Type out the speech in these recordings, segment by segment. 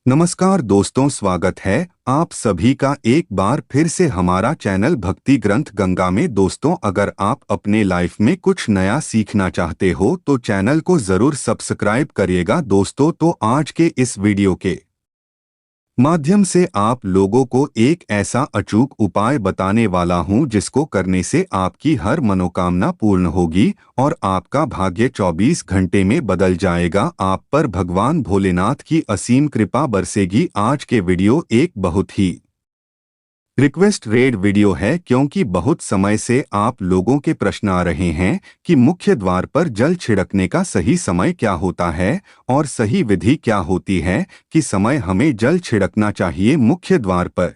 नमस्कार दोस्तों, स्वागत है आप सभी का एक बार फिर से हमारा चैनल भक्ति ग्रंथ गंगा में। दोस्तों, अगर आप अपने लाइफ में कुछ नया सीखना चाहते हो तो चैनल को जरूर सब्सक्राइब करिएगा। दोस्तों, तो आज के इस वीडियो के माध्यम से आप लोगों को एक ऐसा अचूक उपाय बताने वाला हूं जिसको करने से आपकी हर मनोकामना पूर्ण होगी और आपका भाग्य 24 घंटे में बदल जाएगा। आप पर भगवान भोलेनाथ की असीम कृपा बरसेगी। आज के वीडियो एक बहुत ही रिक्वेस्ट रेड वीडियो है, क्योंकि बहुत समय से आप लोगों के प्रश्न आ रहे हैं कि मुख्य द्वार पर जल छिड़कने का सही समय क्या होता है और सही विधि क्या होती है। कि समय हमें जल छिड़कना चाहिए मुख्य द्वार पर।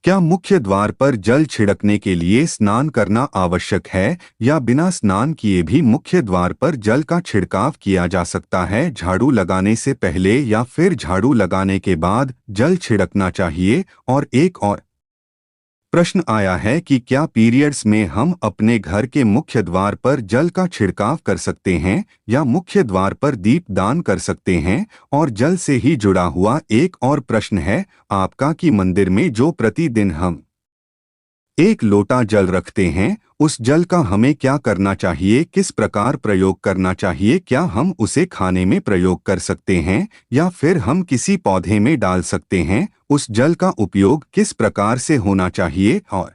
क्या मुख्य द्वार पर जल छिड़कने के लिए स्नान करना आवश्यक है या बिना स्नान किए भी मुख्य द्वार पर जल का छिड़काव किया जा सकता है? झाड़ू लगाने से पहले या फिर झाड़ू लगाने के बाद जल छिड़कना चाहिए? और एक और प्रश्न आया है कि क्या पीरियड्स में हम अपने घर के मुख्य द्वार पर जल का छिड़काव कर सकते हैं या मुख्य द्वार पर दीप दान कर सकते हैं? और जल से ही जुड़ा हुआ एक और प्रश्न है आपका कि मंदिर में जो प्रतिदिन हम एक लोटा जल रखते हैं, उस जल का हमें क्या करना चाहिए, किस प्रकार प्रयोग करना चाहिए? क्या हम उसे खाने में प्रयोग कर सकते हैं या फिर हम किसी पौधे में डाल सकते हैं? उस जल का उपयोग किस प्रकार से होना चाहिए? और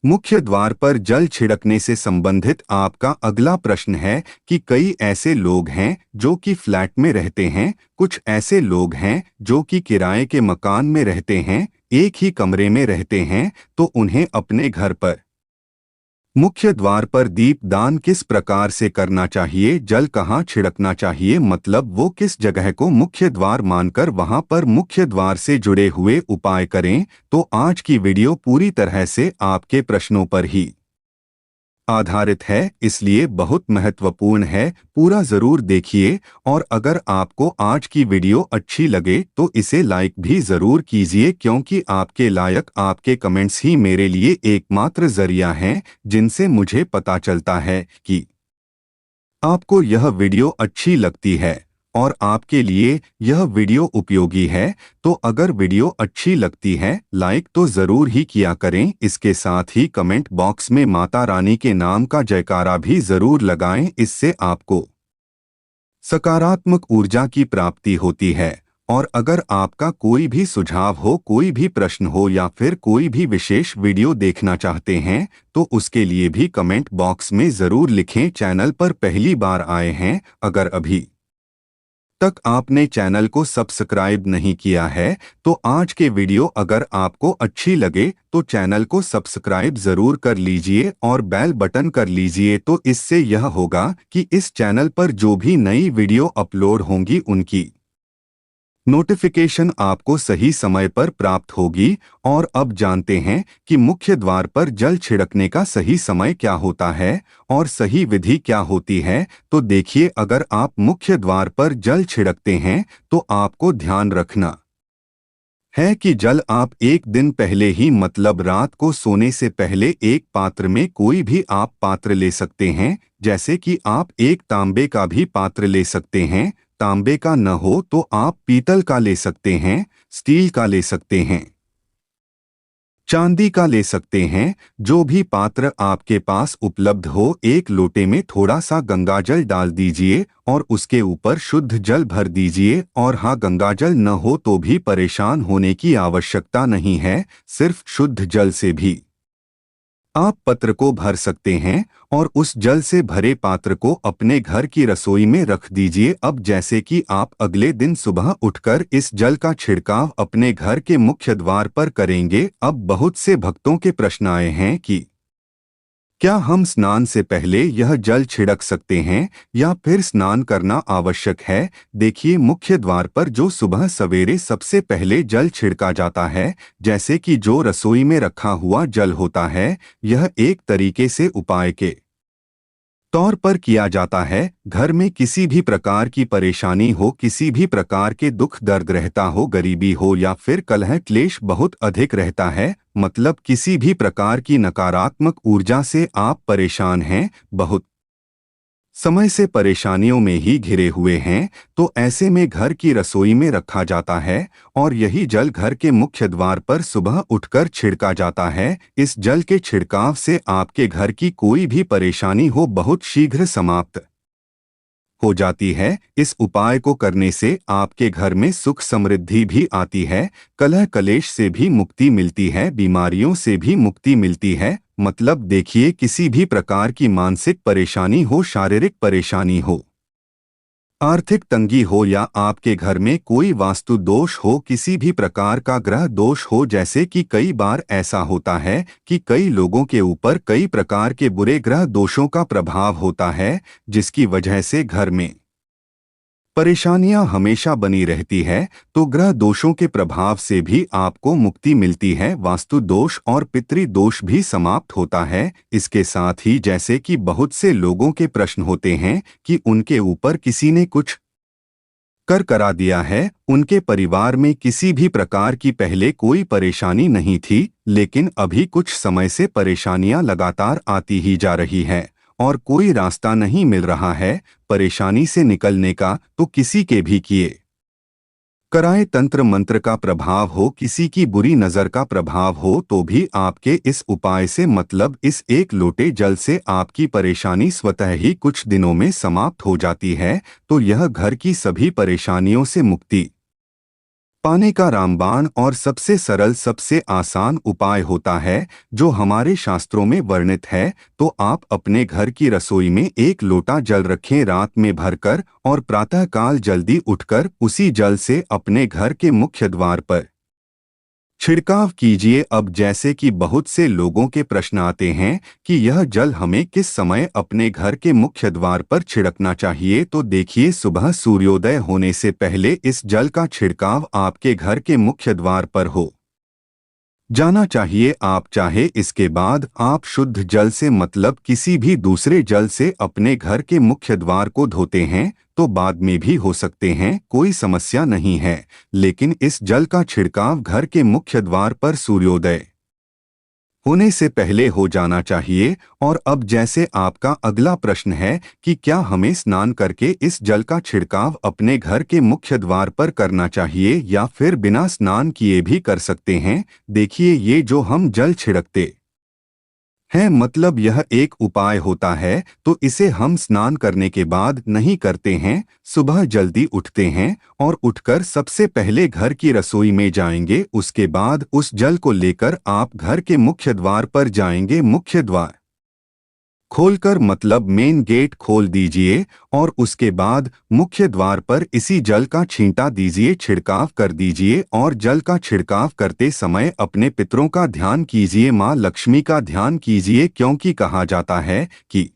मुख्य द्वार पर जल छिड़कने से संबंधित आपका अगला प्रश्न है कि कई ऐसे लोग हैं जो कि फ्लैट में रहते हैं, कुछ ऐसे लोग हैं जो कि किराए के मकान में रहते हैं, एक ही कमरे में रहते हैं, तो उन्हें अपने घर पर मुख्य द्वार पर दीप दान किस प्रकार से करना चाहिए? जल कहाँ छिड़कना चाहिए, मतलब वो किस जगह को मुख्य द्वार मानकर वहां पर मुख्य द्वार से जुड़े हुए उपाय करें? तो आज की वीडियो पूरी तरह से आपके प्रश्नों पर ही आधारित है, इसलिए बहुत महत्वपूर्ण है। पूरा जरूर देखिए और अगर आपको आज की वीडियो अच्छी लगे तो इसे लाइक भी जरूर कीजिए, क्योंकि आपके लायक आपके कमेंट्स ही मेरे लिए एकमात्र जरिया हैं जिनसे मुझे पता चलता है कि आपको यह वीडियो अच्छी लगती है और आपके लिए यह वीडियो उपयोगी है। तो अगर वीडियो अच्छी लगती है लाइक तो जरूर ही किया करें। इसके साथ ही कमेंट बॉक्स में माता रानी के नाम का जयकारा भी जरूर लगाएं, इससे आपको सकारात्मक ऊर्जा की प्राप्ति होती है। और अगर आपका कोई भी सुझाव हो, कोई भी प्रश्न हो या फिर कोई भी विशेष वीडियो देखना चाहते हैं तो उसके लिए भी कमेंट बॉक्स में जरूर लिखें। चैनल पर पहली बार आए हैं, अगर अभी तक आपने चैनल को सब्सक्राइब नहीं किया है तो आज के वीडियो अगर आपको अच्छी लगे तो चैनल को सब्सक्राइब जरूर कर लीजिए और बेल बटन कर लीजिए। तो इससे यह होगा कि इस चैनल पर जो भी नई वीडियो अपलोड होंगी उनकी नोटिफिकेशन आपको सही समय पर प्राप्त होगी। और अब जानते हैं कि मुख्य द्वार पर जल छिड़कने का सही समय क्या होता है और सही विधि क्या होती है। तो देखिए, अगर आप मुख्य द्वार पर जल छिड़कते हैं तो आपको ध्यान रखना है कि जल आप एक दिन पहले ही, मतलब रात को सोने से पहले, एक पात्र में, कोई भी आप पात्र ले सकते हैं, जैसे कि आप एक तांबे का भी पात्र ले सकते हैं। तांबे का न हो तो आप पीतल का ले सकते हैं, स्टील का ले सकते हैं, चांदी का ले सकते हैं। जो भी पात्र आपके पास उपलब्ध हो, एक लोटे में थोड़ा सा गंगाजल डाल दीजिए और उसके ऊपर शुद्ध जल भर दीजिए। और हाँ, गंगाजल न हो तो भी परेशान होने की आवश्यकता नहीं है, सिर्फ शुद्ध जल से भी आप पत्र को भर सकते हैं और उस जल से भरे पात्र को अपने घर की रसोई में रख दीजिए। अब जैसे कि आप अगले दिन सुबह उठकर इस जल का छिड़काव अपने घर के मुख्य द्वार पर करेंगे। अब बहुत से भक्तों के प्रश्न आए हैं कि क्या हम स्नान से पहले यह जल छिड़क सकते हैं या फिर स्नान करना आवश्यक है? देखिए, मुख्य द्वार पर जो सुबह सवेरे सबसे पहले जल छिड़का जाता है, जैसे कि जो रसोई में रखा हुआ जल होता है, यह एक तरीके से उपाय के तौर पर किया जाता है। घर में किसी भी प्रकार की परेशानी हो, किसी भी प्रकार के दुख दर्द रहता हो, गरीबी हो या फिर कलह क्लेश बहुत अधिक रहता है, मतलब किसी भी प्रकार की नकारात्मक ऊर्जा से आप परेशान हैं, बहुत समय से परेशानियों में ही घिरे हुए हैं, तो ऐसे में घर की रसोई में रखा जाता है और यही जल घर के मुख्य द्वार पर सुबह उठकर छिड़का जाता है। इस जल के छिड़काव से आपके घर की कोई भी परेशानी हो बहुत शीघ्र समाप्त हो जाती है। इस उपाय को करने से आपके घर में सुख समृद्धि भी आती है, कलह कलेश से भी मुक्ति मिलती है, बीमारियों से भी मुक्ति मिलती है। मतलब देखिए, किसी भी प्रकार की मानसिक परेशानी हो, शारीरिक परेशानी हो, आर्थिक तंगी हो या आपके घर में कोई वास्तु दोष हो, किसी भी प्रकार का ग्रह दोष हो, जैसे कि कई बार ऐसा होता है कि कई लोगों के ऊपर कई प्रकार के बुरे ग्रह दोषों का प्रभाव होता है, जिसकी वजह से घर में परेशानियां हमेशा बनी रहती है। तो ग्रह दोषों के प्रभाव से भी आपको मुक्ति मिलती है, वास्तु दोष और पितृ दोष भी समाप्त होता है। इसके साथ ही जैसे कि बहुत से लोगों के प्रश्न होते हैं कि उनके ऊपर किसी ने कुछ कर करा दिया है, उनके परिवार में किसी भी प्रकार की पहले कोई परेशानी नहीं थी, लेकिन अभी कुछ समय से परेशानियां लगातार आती ही जा रही है और कोई रास्ता नहीं मिल रहा है परेशानी से निकलने का, तो किसी के भी किए कराए तंत्र मंत्र का प्रभाव हो, किसी की बुरी नजर का प्रभाव हो, तो भी आपके इस उपाय से, मतलब इस एक लोटे जल से, आपकी परेशानी स्वतः ही कुछ दिनों में समाप्त हो जाती है। तो यह घर की सभी परेशानियों से मुक्ति पाने का रामबाण और सबसे सरल, सबसे आसान उपाय होता है, जो हमारे शास्त्रों में वर्णित है। तो आप अपने घर की रसोई में एक लोटा जल रखें रात में भरकर और प्रातःकाल जल्दी उठकर उसी जल से अपने घर के मुख्य द्वार पर छिड़काव कीजिए। अब जैसे कि बहुत से लोगों के प्रश्न आते हैं कि यह जल हमें किस समय अपने घर के मुख्य द्वार पर छिड़कना चाहिए, तो देखिए, सुबह सूर्योदय होने से पहले इस जल का छिड़काव आपके घर के मुख्य द्वार पर हो जाना चाहिए। आप चाहे इसके बाद आप शुद्ध जल से, मतलब किसी भी दूसरे जल से अपने घर के मुख्य द्वार को धोते हैं तो बाद में भी हो सकते हैं, कोई समस्या नहीं है। लेकिन इस जल का छिड़काव घर के मुख्य द्वार पर सूर्योदय होने से पहले हो जाना चाहिए। और अब जैसे आपका अगला प्रश्न है कि क्या हमें स्नान करके इस जल का छिड़काव अपने घर के मुख्य द्वार पर करना चाहिए या फिर बिना स्नान किए भी कर सकते हैं। देखिए, ये जो हम जल छिड़कते हैं, मतलब यह एक उपाय होता है, तो इसे हम स्नान करने के बाद नहीं करते हैं। सुबह जल्दी उठते हैं और उठकर सबसे पहले घर की रसोई में जाएंगे, उसके बाद उस जल को लेकर आप घर के मुख्य द्वार पर जाएंगे। मुख्य द्वार खोलकर, मतलब मेन गेट खोल दीजिए और उसके बाद मुख्य द्वार पर इसी जल का छींटा दीजिए, छिड़काव कर दीजिए। और जल का छिड़काव करते समय अपने पितरों का ध्यान कीजिए, माँ लक्ष्मी का ध्यान कीजिए, क्योंकि कहा जाता है कि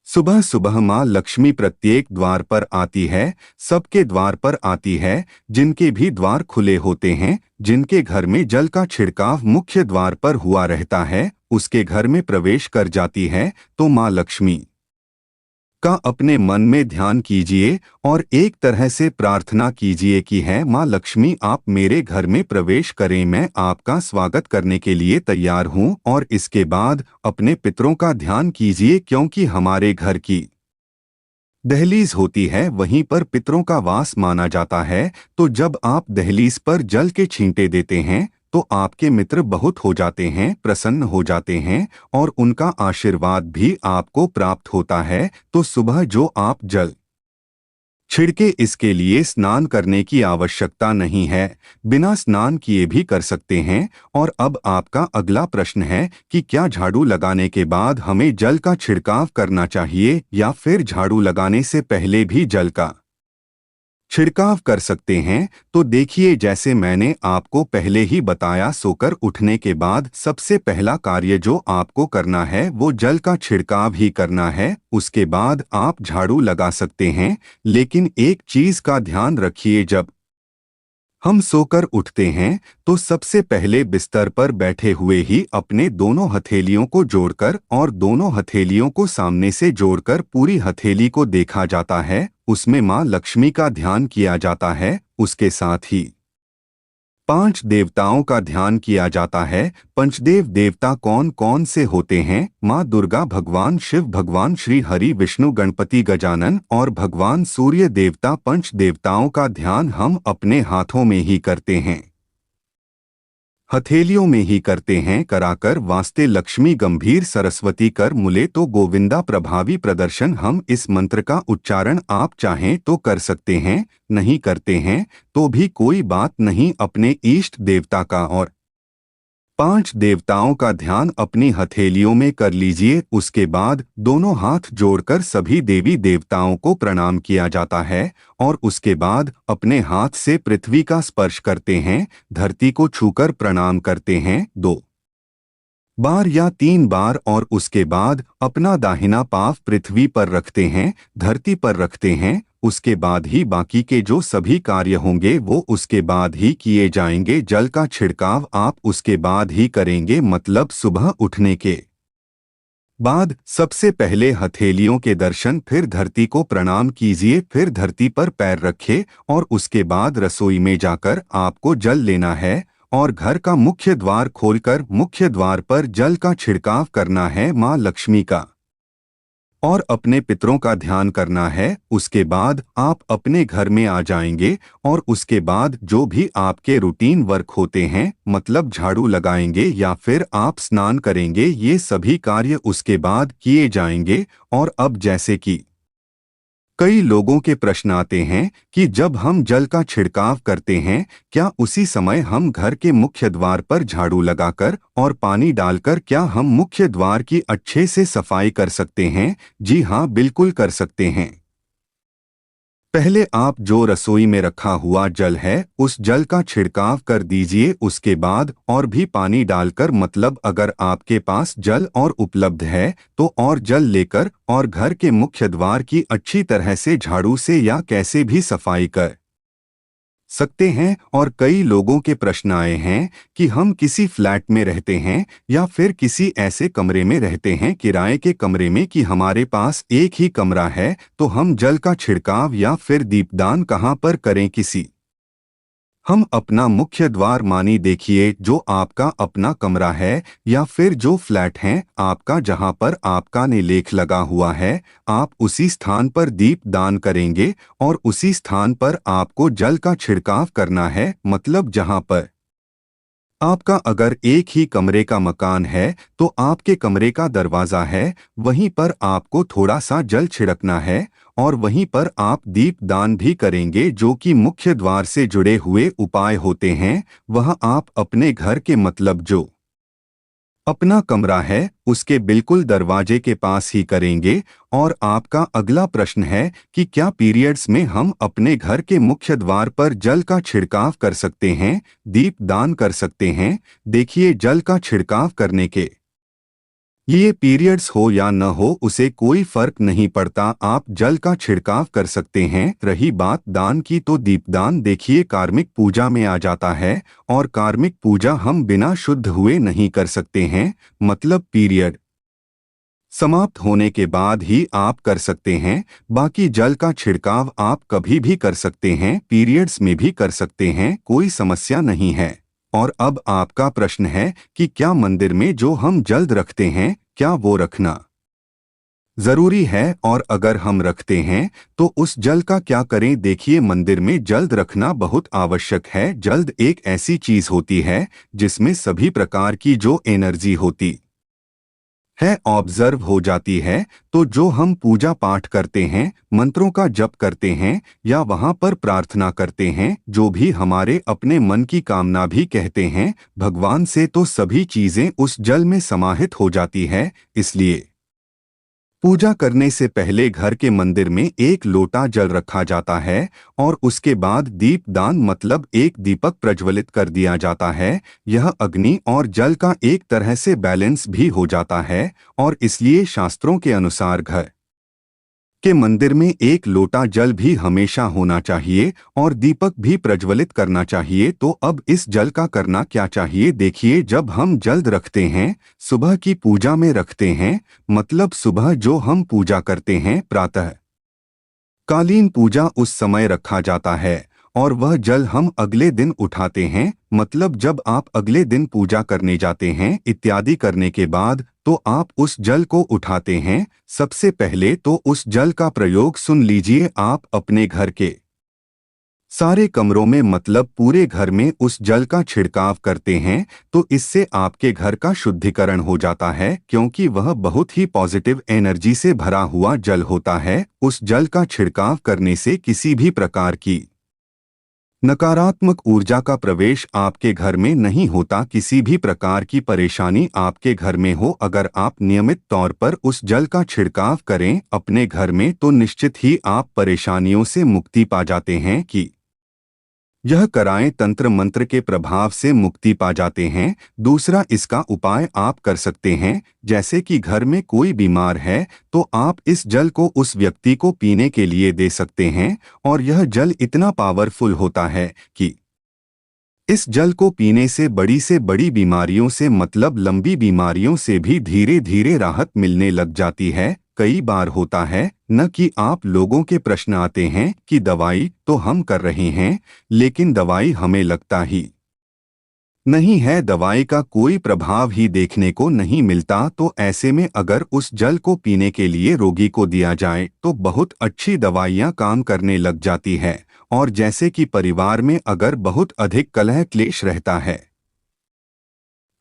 सुबह सुबह माँ लक्ष्मी प्रत्येक द्वार पर आती है, सबके द्वार पर आती है। जिनके भी द्वार खुले होते हैं, जिनके घर में जल का छिड़काव मुख्य द्वार पर हुआ रहता है, उसके घर में प्रवेश कर जाती है। तो माँ लक्ष्मी का अपने मन में ध्यान कीजिए और एक तरह से प्रार्थना कीजिए कि है माँ लक्ष्मी, आप मेरे घर में प्रवेश करें, मैं आपका स्वागत करने के लिए तैयार हूँ। और इसके बाद अपने पितरों का ध्यान कीजिए, क्योंकि हमारे घर की दहलीज होती है, वहीं पर पितरों का वास माना जाता है। तो जब आप दहलीज पर जल के छींटे देते हैं तो आपके मित्र बहुत हो जाते हैं, प्रसन्न हो जाते हैं और उनका आशीर्वाद भी आपको प्राप्त होता है। तो सुबह जो आप जल छिड़के, इसके लिए स्नान करने की आवश्यकता नहीं है, बिना स्नान किए भी कर सकते हैं। और अब आपका अगला प्रश्न है कि क्या झाड़ू लगाने के बाद हमें जल का छिड़काव करना चाहिए या फिर झाड़ू लगाने से पहले भी जल का छिड़काव कर सकते हैं। तो देखिए, जैसे मैंने आपको पहले ही बताया, सोकर उठने के बाद सबसे पहला कार्य जो आपको करना है वो जल का छिड़काव ही करना है। उसके बाद आप झाड़ू लगा सकते हैं, लेकिन एक चीज का ध्यान रखिए, जब हम सोकर उठते हैं तो सबसे पहले बिस्तर पर बैठे हुए ही अपने दोनों हथेलियों को जोड़कर और दोनों हथेलियों को सामने से जोड़कर पूरी हथेली को देखा जाता है, उसमें माँ लक्ष्मी का ध्यान किया जाता है। उसके साथ ही 5 देवताओं का ध्यान किया जाता है। पंचदेव देवता कौन कौन से होते हैं? माँ दुर्गा, भगवान शिव, भगवान श्री हरि, विष्णु, गणपति, गजानन और भगवान सूर्य देवता। पंच देवताओं का ध्यान हम अपने हाथों में ही करते हैं, हथेलियों में ही करते हैं। कराकर वास्ते लक्ष्मी, गंभीर सरस्वती, कर मुले तो गोविंदा। प्रभावी प्रदर्शन। हम इस मंत्र का उच्चारण आप चाहें तो कर सकते हैं, नहीं करते हैं तो भी कोई बात नहीं। अपने इष्ट देवता का और 5 देवताओं का ध्यान अपनी हथेलियों में कर लीजिए। उसके बाद दोनों हाथ जोड़कर सभी देवी देवताओं को प्रणाम किया जाता है और उसके बाद अपने हाथ से पृथ्वी का स्पर्श करते हैं, धरती को छूकर प्रणाम करते हैं 2 बार या 3 बार और उसके बाद अपना दाहिना पाँव पृथ्वी पर रखते हैं, धरती पर रखते हैं। उसके बाद ही बाकी के जो सभी कार्य होंगे वो उसके बाद ही किए जाएंगे। जल का छिड़काव आप उसके बाद ही करेंगे, मतलब सुबह उठने के बाद सबसे पहले हथेलियों के दर्शन, फिर धरती को प्रणाम कीजिए, फिर धरती पर पैर रखें और उसके बाद रसोई में जाकर आपको जल लेना है और घर का मुख्य द्वार खोलकर मुख्य द्वार पर जल का छिड़काव करना है माँ लक्ष्मी का और अपने पितरों का ध्यान करना है। उसके बाद आप अपने घर में आ जाएंगे और उसके बाद जो भी आपके रूटीन वर्क होते हैं, मतलब झाड़ू लगाएंगे या फिर आप स्नान करेंगे, ये सभी कार्य उसके बाद किए जाएंगे। और अब जैसे कि कई लोगों के प्रश्न आते हैं कि जब हम जल का छिड़काव करते हैं क्या उसी समय हम घर के मुख्य द्वार पर झाड़ू लगाकर और पानी डालकर क्या हम मुख्य द्वार की अच्छे से सफाई कर सकते हैं? जी हाँ, बिल्कुल कर सकते हैं। पहले आप जो रसोई में रखा हुआ जल है उस जल का छिड़काव कर दीजिए। उसके बाद और भी पानी डालकर, मतलब अगर आपके पास जल और उपलब्ध है तो और जल लेकर और घर के मुख्य द्वार की अच्छी तरह से झाड़ू से या कैसे भी सफाई कर सकते हैं। और कई लोगों के प्रश्न आए हैं कि हम किसी फ्लैट में रहते हैं या फिर किसी ऐसे कमरे में रहते हैं, किराए के कमरे में, कि हमारे पास एक ही कमरा है, तो हम जल का छिड़काव या फिर दीपदान कहाँ पर करें? किसी हम अपना मुख्य द्वार मानी देखिए, जो आपका अपना कमरा है या फिर जो फ्लैट है आपका जहां पर आपका ने लेख लगा हुआ है, आप उसी स्थान पर दीप दान करेंगे और उसी स्थान पर आपको जल का छिड़काव करना है। मतलब जहां पर आपका अगर एक ही कमरे का मकान है तो आपके कमरे का दरवाज़ा है, वहीं पर आपको थोड़ा सा जल छिड़कना है और वहीं पर आप दीप दान भी करेंगे। जो कि मुख्य द्वार से जुड़े हुए उपाय होते हैं वह आप अपने घर के, मतलब जो अपना कमरा है उसके बिल्कुल दरवाजे के पास ही करेंगे। और आपका अगला प्रश्न है कि क्या पीरियड्स में हम अपने घर के मुख्य द्वार पर जल का छिड़काव कर सकते हैं, दीप दान कर सकते हैं? देखिए, जल का छिड़काव करने के ये पीरियड्स हो या न हो उसे कोई फर्क नहीं पड़ता, आप जल का छिड़काव कर सकते हैं। रही बात दान की, तो दीपदान देखिए कार्मिक पूजा में आ जाता है और कार्मिक पूजा हम बिना शुद्ध हुए नहीं कर सकते हैं, मतलब पीरियड समाप्त होने के बाद ही आप कर सकते हैं। बाकी जल का छिड़काव आप कभी भी कर सकते हैं, पीरियड्स में भी कर सकते हैं, कोई समस्या नहीं है। और अब आपका प्रश्न है कि क्या मंदिर में जो हम जल्द रखते हैं क्या वो रखना जरूरी है, और अगर हम रखते हैं तो उस जल का क्या करें? देखिए, मंदिर में जल्द रखना बहुत आवश्यक है। जल्द एक ऐसी चीज होती है जिसमें सभी प्रकार की जो एनर्जी होती है ऑब्जर्व हो जाती है। तो जो हम पूजा पाठ करते हैं, मंत्रों का जप करते हैं या वहां पर प्रार्थना करते हैं, जो भी हमारे अपने मन की कामना भी कहते हैं भगवान से, तो सभी चीजें उस जल में समाहित हो जाती है। इसलिए पूजा करने से पहले घर के मंदिर में एक लोटा जल रखा जाता है और उसके बाद दीप दान, मतलब एक दीपक प्रज्वलित कर दिया जाता है। यह अग्नि और जल का एक तरह से बैलेंस भी हो जाता है और इसलिए शास्त्रों के अनुसार घर के मंदिर में एक लोटा जल भी हमेशा होना चाहिए और दीपक भी प्रज्वलित करना चाहिए। तो अब इस जल का करना क्या चाहिए? देखिए, जब हम जल्द रखते हैं, सुबह की पूजा में रखते हैं, मतलब सुबह जो हम पूजा करते हैं प्रातः कालीन पूजा, उस समय रखा जाता है और वह जल हम अगले दिन उठाते हैं, मतलब जब आप अगले दिन पूजा करने जाते हैं इत्यादि करने के बाद तो आप उस जल को उठाते हैं। सबसे पहले तो उस जल का प्रयोग सुन लीजिए, आप अपने घर के सारे कमरों में मतलब पूरे घर में उस जल का छिड़काव करते हैं, तो इससे आपके घर का शुद्धिकरण हो जाता है, क्योंकि वह बहुत ही पॉजिटिव एनर्जी से भरा हुआ जल होता है। उस जल का छिड़काव करने से किसी भी प्रकार की नकारात्मक ऊर्जा का प्रवेश आपके घर में नहीं होता। किसी भी प्रकार की परेशानी आपके घर में हो, अगर आप नियमित तौर पर उस जल का छिड़काव करें अपने घर में, तो निश्चित ही आप परेशानियों से मुक्ति पा जाते हैं। कि यह कराएं, तंत्र मंत्र के प्रभाव से मुक्ति पा जाते हैं। दूसरा, इसका उपाय आप कर सकते हैं, जैसे कि घर में कोई बीमार है तो आप इस जल को उस व्यक्ति को पीने के लिए दे सकते हैं। और यह जल इतना पावरफुल होता है कि इस जल को पीने से बड़ी बीमारियों से मतलब लंबी बीमारियों से भी धीरे धीरे राहत मिलने लग जाती है। कई बार होता है न कि आप लोगों के प्रश्न आते हैं कि दवाई तो हम कर रहे हैं, लेकिन दवाई हमें लगता ही नहीं है, दवाई का कोई प्रभाव ही देखने को नहीं मिलता। तो ऐसे में अगर उस जल को पीने के लिए रोगी को दिया जाए तो बहुत अच्छी दवाइयां काम करने लग जाती है। और जैसे कि परिवार में अगर बहुत अधिक कलह क्लेश रहता है,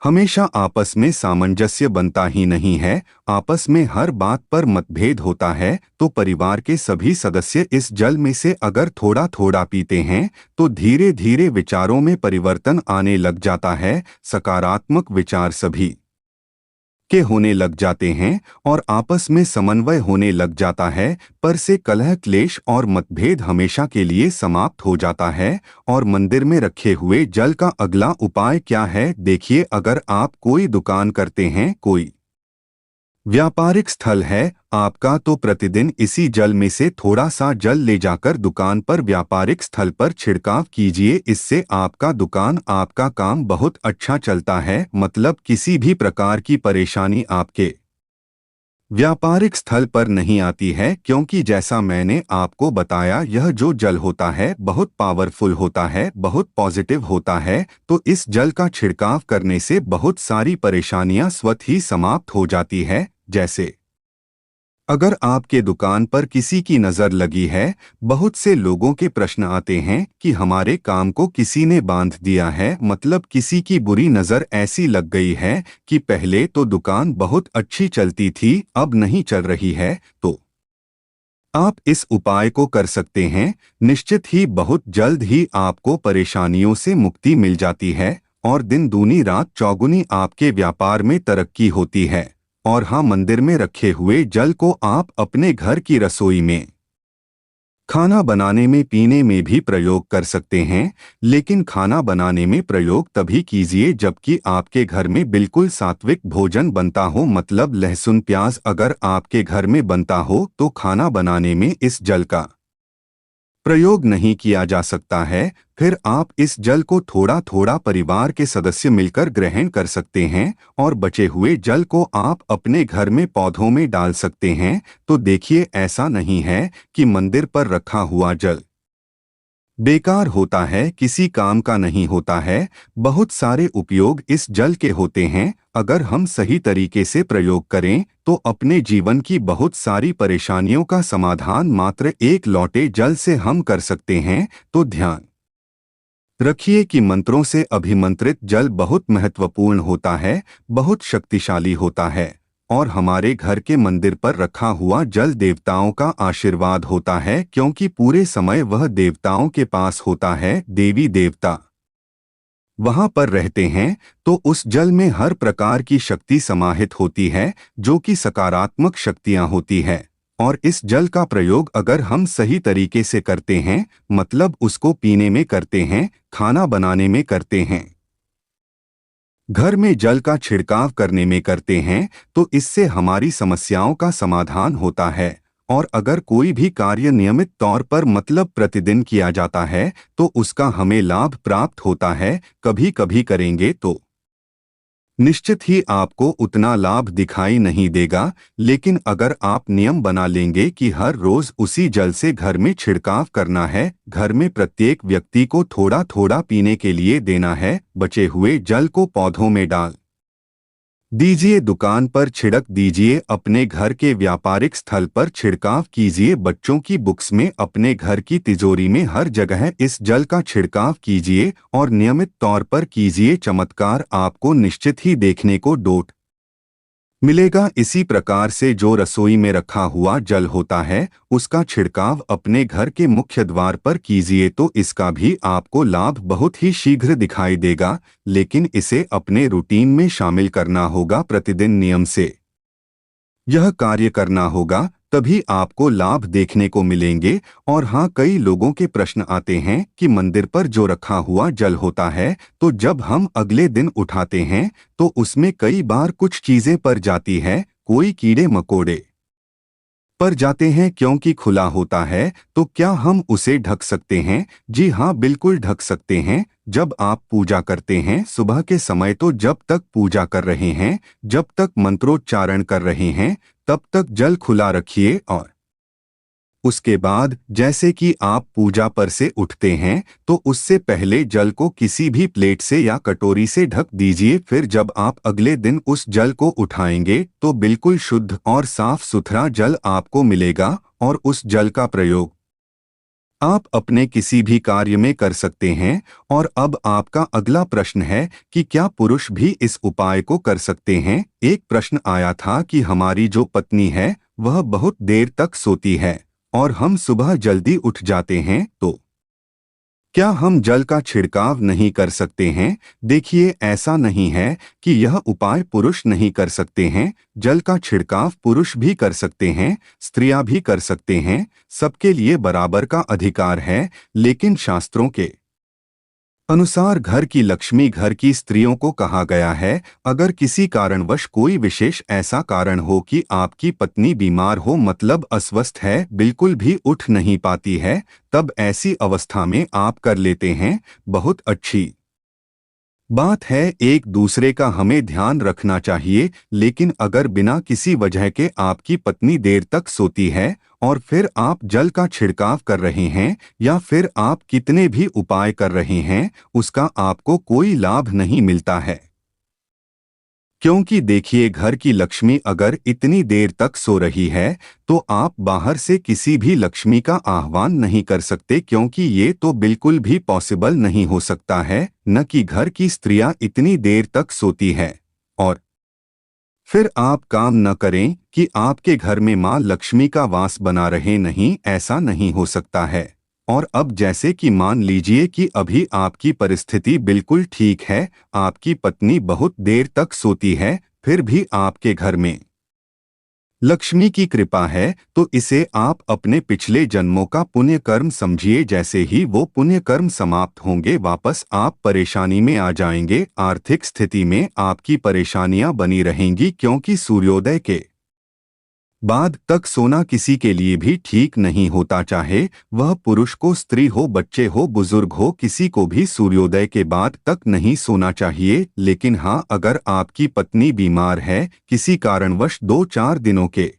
हमेशा आपस में सामंजस्य बनता ही नहीं है, आपस में हर बात पर मतभेद होता है, तो परिवार के सभी सदस्य इस जल में से अगर थोड़ा थोड़ा पीते हैं तो धीरे धीरे विचारों में परिवर्तन आने लग जाता है। सकारात्मक विचार सभी के होने लग जाते हैं और आपस में समन्वय होने लग जाता है। पर से कलह क्लेश और मतभेद हमेशा के लिए समाप्त हो जाता है। और मंदिर में रखे हुए जल का अगला उपाय क्या है, देखिए, अगर आप कोई दुकान करते हैं, कोई व्यापारिक स्थल है आपका, तो प्रतिदिन इसी जल में से थोड़ा सा जल ले जाकर दुकान पर व्यापारिक स्थल पर छिड़काव कीजिए। इससे आपका दुकान आपका काम बहुत अच्छा चलता है, मतलब किसी भी प्रकार की परेशानी आपके व्यापारिक स्थल पर नहीं आती है। क्योंकि जैसा मैंने आपको बताया, यह जो जल होता है बहुत पावरफुल होता है, बहुत पॉजिटिव होता है। तो इस जल का छिड़काव करने से बहुत सारी परेशानियां स्वतः ही समाप्त हो जाती है। जैसे अगर आपके दुकान पर किसी की नज़र लगी है, बहुत से लोगों के प्रश्न आते हैं कि हमारे काम को किसी ने बांध दिया है, मतलब किसी की बुरी नज़र ऐसी लग गई है कि पहले तो दुकान बहुत अच्छी चलती थी, अब नहीं चल रही है, तो आप इस उपाय को कर सकते हैं। निश्चित ही बहुत जल्द ही आपको परेशानियों से मुक्ति मिल जाती है और दिन दूनी रात चौगुनी आपके व्यापार में तरक्की होती है। और हाँ, मंदिर में रखे हुए जल को आप अपने घर की रसोई में खाना बनाने में पीने में भी प्रयोग कर सकते हैं, लेकिन खाना बनाने में प्रयोग तभी कीजिए जबकि आपके घर में बिल्कुल सात्विक भोजन बनता हो, मतलब लहसुन प्याज अगर आपके घर में बनता हो तो खाना बनाने में इस जल का प्रयोग नहीं किया जा सकता है। फिर आप इस जल को थोड़ा थोड़ा परिवार के सदस्य मिलकर ग्रहण कर सकते हैं और बचे हुए जल को आप अपने घर में पौधों में डाल सकते हैं। तो देखिए, ऐसा नहीं है कि मंदिर पर रखा हुआ जल बेकार होता है, किसी काम का नहीं होता है। बहुत सारे उपयोग इस जल के होते हैं। अगर हम सही तरीके से प्रयोग करें तो अपने जीवन की बहुत सारी परेशानियों का समाधान मात्र एक लौटे जल से हम कर सकते हैं। तो ध्यान रखिए कि मंत्रों से अभिमंत्रित जल बहुत महत्वपूर्ण होता है, बहुत शक्तिशाली होता है। और हमारे घर के मंदिर पर रखा हुआ जल देवताओं का आशीर्वाद होता है, क्योंकि पूरे समय वह देवताओं के पास होता है। देवी देवता वहां पर रहते हैं, तो उस जल में हर प्रकार की शक्ति समाहित होती है, जो कि सकारात्मक शक्तियां होती है। और इस जल का प्रयोग अगर हम सही तरीके से करते हैं, मतलब उसको पीने में करते हैं, खाना बनाने में करते हैं, घर में जल का छिड़काव करने में करते हैं, तो इससे हमारी समस्याओं का समाधान होता है। और अगर कोई भी कार्य नियमित तौर पर मतलब प्रतिदिन किया जाता है तो उसका हमें लाभ प्राप्त होता है। कभी कभी करेंगे तो निश्चित ही आपको उतना लाभ दिखाई नहीं देगा, लेकिन अगर आप नियम बना लेंगे कि हर रोज उसी जल से घर में छिड़काव करना है, घर में प्रत्येक व्यक्ति को थोड़ा थोड़ा पीने के लिए देना है, बचे हुए जल को पौधों में डाल दीजिए, दुकान पर छिड़क दीजिए, अपने घर के व्यापारिक स्थल पर छिड़काव कीजिए, बच्चों की बुक्स में, अपने घर की तिजोरी में, हर जगह इस जल का छिड़काव कीजिए और नियमित तौर पर कीजिए। चमत्कार आपको निश्चित ही देखने को डोट मिलेगा। इसी प्रकार से जो रसोई में रखा हुआ जल होता है, उसका छिड़काव अपने घर के मुख्य द्वार पर कीजिए तो इसका भी आपको लाभ बहुत ही शीघ्र दिखाई देगा, लेकिन इसे अपने रूटीन में शामिल करना होगा, प्रतिदिन नियम से यह कार्य करना होगा, तभी आपको लाभ देखने को मिलेंगे। और हाँ, कई लोगों के प्रश्न आते हैं कि मंदिर पर जो रखा हुआ जल होता है, तो जब हम अगले दिन उठाते हैं तो उसमें कई बार कुछ चीजें पड़ जाती है, कोई कीड़े मकोड़े पर जाते हैं क्योंकि खुला होता है, तो क्या हम उसे ढक सकते हैं? जी हाँ, बिल्कुल ढक सकते हैं। जब आप पूजा करते हैं सुबह के समय, तो जब तक पूजा कर रहे हैं, जब तक मंत्रोच्चारण कर रहे हैं, तब तक जल खुला रखिए और उसके बाद जैसे कि आप पूजा पर से उठते हैं तो उससे पहले जल को किसी भी प्लेट से या कटोरी से ढक दीजिए। फिर जब आप अगले दिन उस जल को उठाएंगे तो बिल्कुल शुद्ध और साफ सुथरा जल आपको मिलेगा और उस जल का प्रयोग आप अपने किसी भी कार्य में कर सकते हैं। और अब आपका अगला प्रश्न है कि क्या पुरुष भी इस उपाय को कर सकते हैं? एक प्रश्न आया था कि हमारी जो पत्नी है वह बहुत देर तक सोती है और हम सुबह जल्दी उठ जाते हैं, तो क्या हम जल का छिड़काव नहीं कर सकते हैं? देखिए, ऐसा नहीं है कि यह उपाय पुरुष नहीं कर सकते हैं। जल का छिड़काव पुरुष भी कर सकते हैं, स्त्रियां भी कर सकते हैं, सबके लिए बराबर का अधिकार है। लेकिन शास्त्रों के अनुसार घर की लक्ष्मी घर की स्त्रियों को कहा गया है। अगर किसी कारणवश कोई विशेष ऐसा कारण हो कि आपकी पत्नी बीमार हो, मतलब अस्वस्थ है, बिल्कुल भी उठ नहीं पाती है, तब ऐसी अवस्था में आप कर लेते हैं, बहुत अच्छी बात है। एक दूसरे का हमें ध्यान रखना चाहिए। लेकिन अगर बिना किसी वजह के आपकी पत्नी देर तक सोती है और फिर आप जल का छिड़काव कर रहे हैं या फिर आप कितने भी उपाय कर रहे हैं, उसका आपको कोई लाभ नहीं मिलता है। क्योंकि देखिए, घर की लक्ष्मी अगर इतनी देर तक सो रही है तो आप बाहर से किसी भी लक्ष्मी का आह्वान नहीं कर सकते, क्योंकि ये तो बिल्कुल भी पॉसिबल नहीं हो सकता है न कि घर की स्त्रियां इतनी देर तक सोती है और फिर आप काम न करें कि आपके घर में मां लक्ष्मी का वास बना रहे। नहीं, ऐसा नहीं हो सकता है। और अब जैसे कि मान लीजिए कि अभी आपकी परिस्थिति बिल्कुल ठीक है, आपकी पत्नी बहुत देर तक सोती है, फिर भी आपके घर में लक्ष्मी की कृपा है, तो इसे आप अपने पिछले जन्मों का पुण्य कर्म समझिए। जैसे ही वो पुण्य कर्म समाप्त होंगे, वापस आप परेशानी में आ जाएंगे। आर्थिक स्थिति में आपकी परेशानियां बनी रहेंगी, क्योंकि सूर्योदय के बाद तक सोना किसी के लिए भी ठीक नहीं होता, चाहे वह पुरुष को, स्त्री हो, बच्चे हो, बुजुर्ग हो, किसी को भी सूर्योदय के बाद तक नहीं सोना चाहिए। लेकिन हाँ, अगर आपकी पत्नी बीमार है, किसी कारणवश 2-4 दिनों के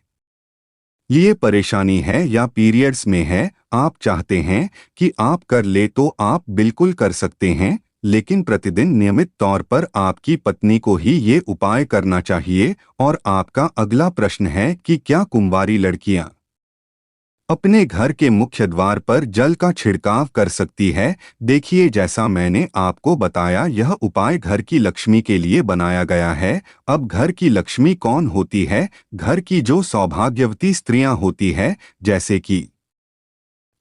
लिए परेशानी है या पीरियड्स में है, आप चाहते हैं कि आप कर ले तो आप बिल्कुल कर सकते हैं। लेकिन प्रतिदिन नियमित तौर पर आपकी पत्नी को ही ये उपाय करना चाहिए। और आपका अगला प्रश्न है कि क्या कुंवारी लड़कियां अपने घर के मुख्य द्वार पर जल का छिड़काव कर सकती है? देखिए, जैसा मैंने आपको बताया, यह उपाय घर की लक्ष्मी के लिए बनाया गया है। अब घर की लक्ष्मी कौन होती है? घर की जो सौभाग्यवती स्त्रियां होती है, जैसे कि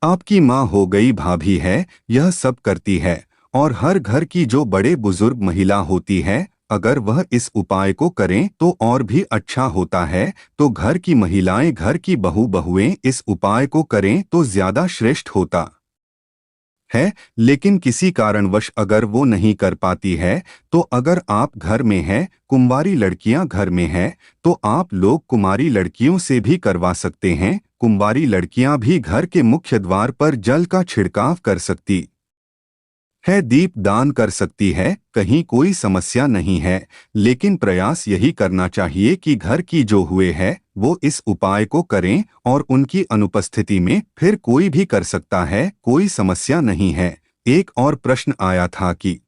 आपकी माँ हो गई, भाभी है, यह सब करती है। और हर घर की जो बड़े बुजुर्ग महिला होती है, अगर वह इस उपाय को करें तो और भी अच्छा होता है। तो घर की महिलाएं, घर की बहुएं इस उपाय को करें तो ज्यादा श्रेष्ठ होता है। लेकिन किसी कारणवश अगर वो नहीं कर पाती है, तो अगर आप घर में हैं, कुंवारी लड़कियां घर में हैं, तो आप लोग कुमारी लड़कियों से भी करवा सकते हैं। कुंवारी लड़कियां भी घर के मुख्य द्वार पर जल का छिड़काव कर सकती है, दीप दान कर सकती है, कहीं कोई समस्या नहीं है। लेकिन प्रयास यही करना चाहिए कि घर की जो हुए है वो इस उपाय को करें, और उनकी अनुपस्थिति में फिर कोई भी कर सकता है, कोई समस्या नहीं है। एक और प्रश्न आया था कि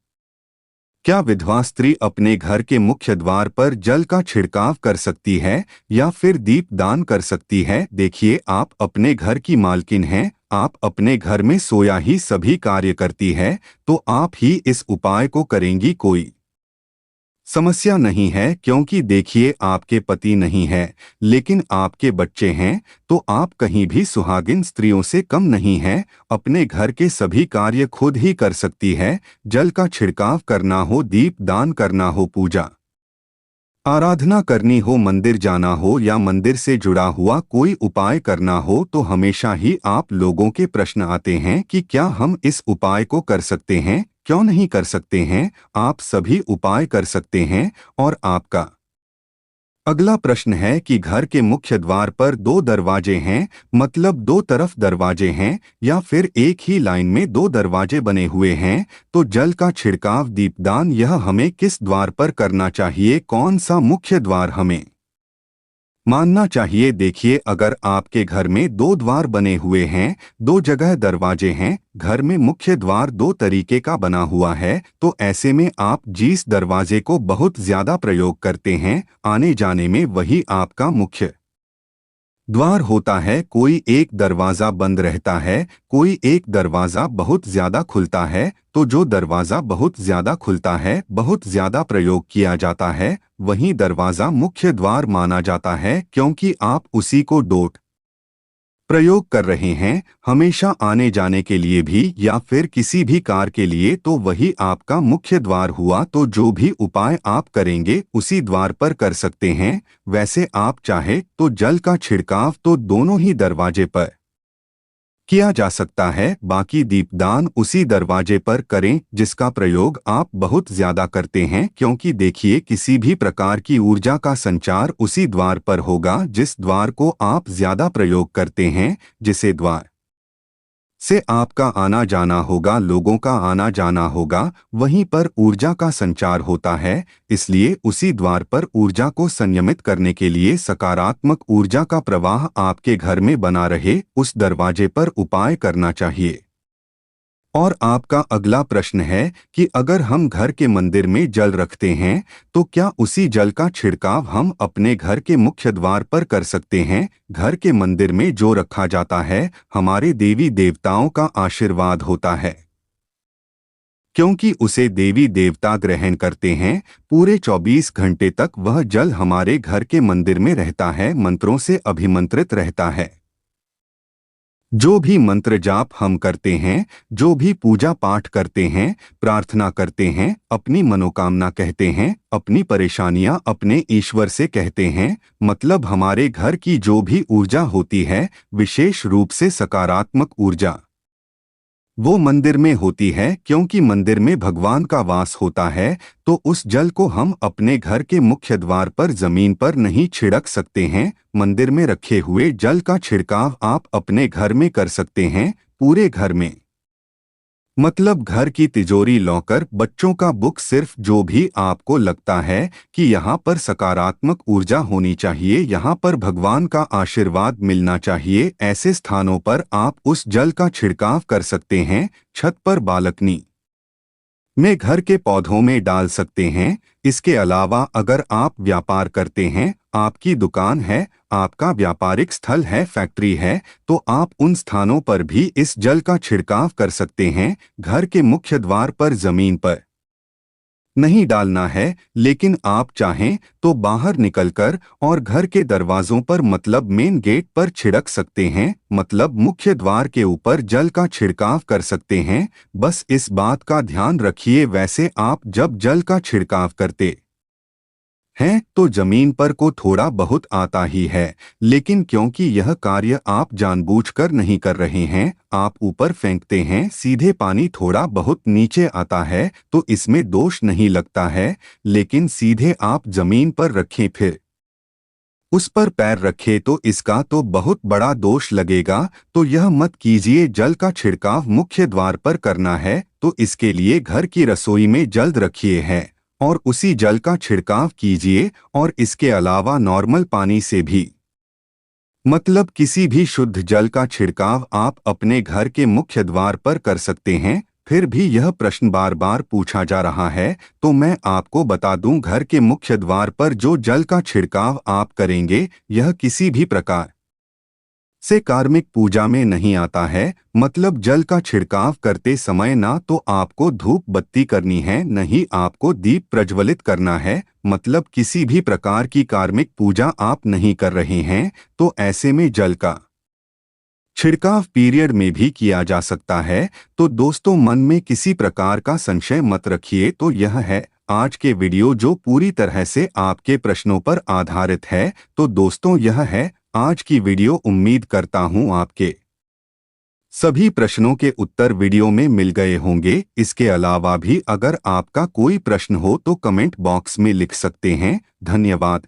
क्या विधवा स्त्री अपने घर के मुख्य द्वार पर जल का छिड़काव कर सकती है या फिर दीप दान कर सकती है? देखिए, आप अपने घर की मालकिन हैं, आप अपने घर में सोया ही सभी कार्य करती है, तो आप ही इस उपाय को करेंगी, कोई समस्या नहीं है। क्योंकि देखिए, आपके पति नहीं है लेकिन आपके बच्चे हैं, तो आप कहीं भी सुहागिन स्त्रियों से कम नहीं हैं। अपने घर के सभी कार्य खुद ही कर सकती है। जल का छिड़काव करना हो, दीप दान करना हो, पूजा आराधना करनी हो, मंदिर जाना हो या मंदिर से जुड़ा हुआ कोई उपाय करना हो, तो हमेशा ही आप लोगों के प्रश्न आते हैं कि क्या हम इस उपाय को कर सकते हैं, क्यों नहीं कर सकते हैं। आप सभी उपाय कर सकते हैं। और आपका अगला प्रश्न है कि घर के मुख्य द्वार पर दो दरवाजे हैं, मतलब दो तरफ दरवाजे हैं, या फिर एक ही लाइन में दो दरवाजे बने हुए हैं, तो जल का छिड़काव, दीपदान, यह हमें किस द्वार पर करना चाहिए, कौन सा मुख्य द्वार हमें मानना चाहिए? देखिए, अगर आपके घर में दो द्वार बने हुए हैं, दो जगह दरवाजे हैं, घर में मुख्य द्वार दो तरीके का बना हुआ है, तो ऐसे में आप जिस दरवाजे को बहुत ज्यादा प्रयोग करते हैं आने जाने में, वही आपका मुख्य द्वार होता है। कोई एक दरवाजा बंद रहता है, कोई एक दरवाजा बहुत ज्यादा खुलता है, तो जो दरवाजा बहुत ज्यादा खुलता है, बहुत ज्यादा प्रयोग किया जाता है, वही दरवाजा मुख्य द्वार माना जाता है, क्योंकि आप उसी को डोट प्रयोग कर रहे हैं हमेशा आने जाने के लिए भी या फिर किसी भी कार के लिए, तो वही आपका मुख्य द्वार हुआ। तो जो भी उपाय आप करेंगे उसी द्वार पर कर सकते हैं। वैसे आप चाहे तो जल का छिड़काव तो दोनों ही दरवाजे पर किया जा सकता है, बाकी दीपदान उसी दरवाजे पर करें जिसका प्रयोग आप बहुत ज्यादा करते हैं। क्योंकि देखिए, किसी भी प्रकार की ऊर्जा का संचार उसी द्वार पर होगा जिस द्वार को आप ज्यादा प्रयोग करते हैं, जिसे द्वार से आपका आना जाना होगा, लोगों का आना जाना होगा, वहीं पर ऊर्जा का संचार होता है। इसलिए उसी द्वार पर ऊर्जा को संयमित करने के लिए, सकारात्मक ऊर्जा का प्रवाह आपके घर में बना रहे, उस दरवाजे पर उपाय करना चाहिए। और आपका अगला प्रश्न है कि अगर हम घर के मंदिर में जल रखते हैं, तो क्या उसी जल का छिड़काव हम अपने घर के मुख्य द्वार पर कर सकते हैं? घर के मंदिर में जो रखा जाता है, हमारे देवी देवताओं का आशीर्वाद होता है, क्योंकि उसे देवी देवता ग्रहण करते हैं। पूरे 24 घंटे तक वह जल हमारे घर के मंदिर में रहता है, मंत्रों से अभिमंत्रित रहता है। जो भी मंत्र जाप हम करते हैं, जो भी पूजा पाठ करते हैं, प्रार्थना करते हैं, अपनी मनोकामना कहते हैं, अपनी परेशानियां अपने ईश्वर से कहते हैं, मतलब हमारे घर की जो भी ऊर्जा होती है, विशेष रूप से सकारात्मक ऊर्जा, वो मंदिर में होती है। क्योंकि मंदिर में भगवान का वास होता है, तो उस जल को हम अपने घर के मुख्य द्वार पर जमीन पर नहीं छिड़क सकते हैं। मंदिर में रखे हुए जल का छिड़काव आप अपने घर में कर सकते हैं, पूरे घर में, मतलब घर की तिजोरी, लॉकर, बच्चों का बुक, सिर्फ जो भी आपको लगता है कि यहाँ पर सकारात्मक ऊर्जा होनी चाहिए, यहाँ पर भगवान का आशीर्वाद मिलना चाहिए, ऐसे स्थानों पर आप उस जल का छिड़काव कर सकते हैं। छत पर, बालकनी में, घर के पौधों में डाल सकते हैं। इसके अलावा अगर आप व्यापार करते हैं, आपकी दुकान है, आपका व्यापारिक स्थल है, फैक्ट्री है, तो आप उन स्थानों पर भी इस जल का छिड़काव कर सकते हैं। घर के मुख्य द्वार पर जमीन पर नहीं डालना है, लेकिन आप चाहें तो बाहर निकलकर और घर के दरवाजों पर, मतलब मेन गेट पर छिड़क सकते हैं, मतलब मुख्य द्वार के ऊपर जल का छिड़काव कर सकते हैं। बस इस बात का ध्यान रखिए, वैसे आप जब जल का छिड़काव करते हैं तो जमीन पर को थोड़ा बहुत आता ही है, लेकिन क्योंकि यह कार्य आप जानबूझकर नहीं कर रहे हैं, आप ऊपर फेंकते हैं, सीधे पानी थोड़ा बहुत नीचे आता है, तो इसमें दोष नहीं लगता है। लेकिन सीधे आप जमीन पर रखें, फिर उस पर पैर रखे, तो इसका तो बहुत बड़ा दोष लगेगा। तो यह मत कीजिए। जल का छिड़काव मुख्य द्वार पर करना है, तो इसके लिए घर की रसोई में जल रखिए है और उसी जल का छिड़काव कीजिए। और इसके अलावा नॉर्मल पानी से भी, मतलब किसी भी शुद्ध जल का छिड़काव आप अपने घर के मुख्य द्वार पर कर सकते हैं। फिर भी यह प्रश्न बार बार पूछा जा रहा है, तो मैं आपको बता दूं, घर के मुख्य द्वार पर जो जल का छिड़काव आप करेंगे यह किसी भी प्रकार से कार्मिक पूजा में नहीं आता है। मतलब जल का छिड़काव करते समय ना तो आपको धूप बत्ती करनी है, न ही आपको दीप प्रज्वलित करना है। मतलब किसी भी प्रकार की कार्मिक पूजा आप नहीं कर रहे हैं। तो ऐसे में जल का छिड़काव पीरियड में भी किया जा सकता है। तो दोस्तों, मन में किसी प्रकार का संशय मत रखिए। तो यह है आज के वीडियो जो पूरी तरह से आपके प्रश्नों पर आधारित है। तो दोस्तों, यह है आज की वीडियो। उम्मीद करता हूं आपके सभी प्रश्नों के उत्तर वीडियो में मिल गए होंगे। इसके अलावा भी अगर आपका कोई प्रश्न हो तो कमेंट बॉक्स में लिख सकते हैं। धन्यवाद।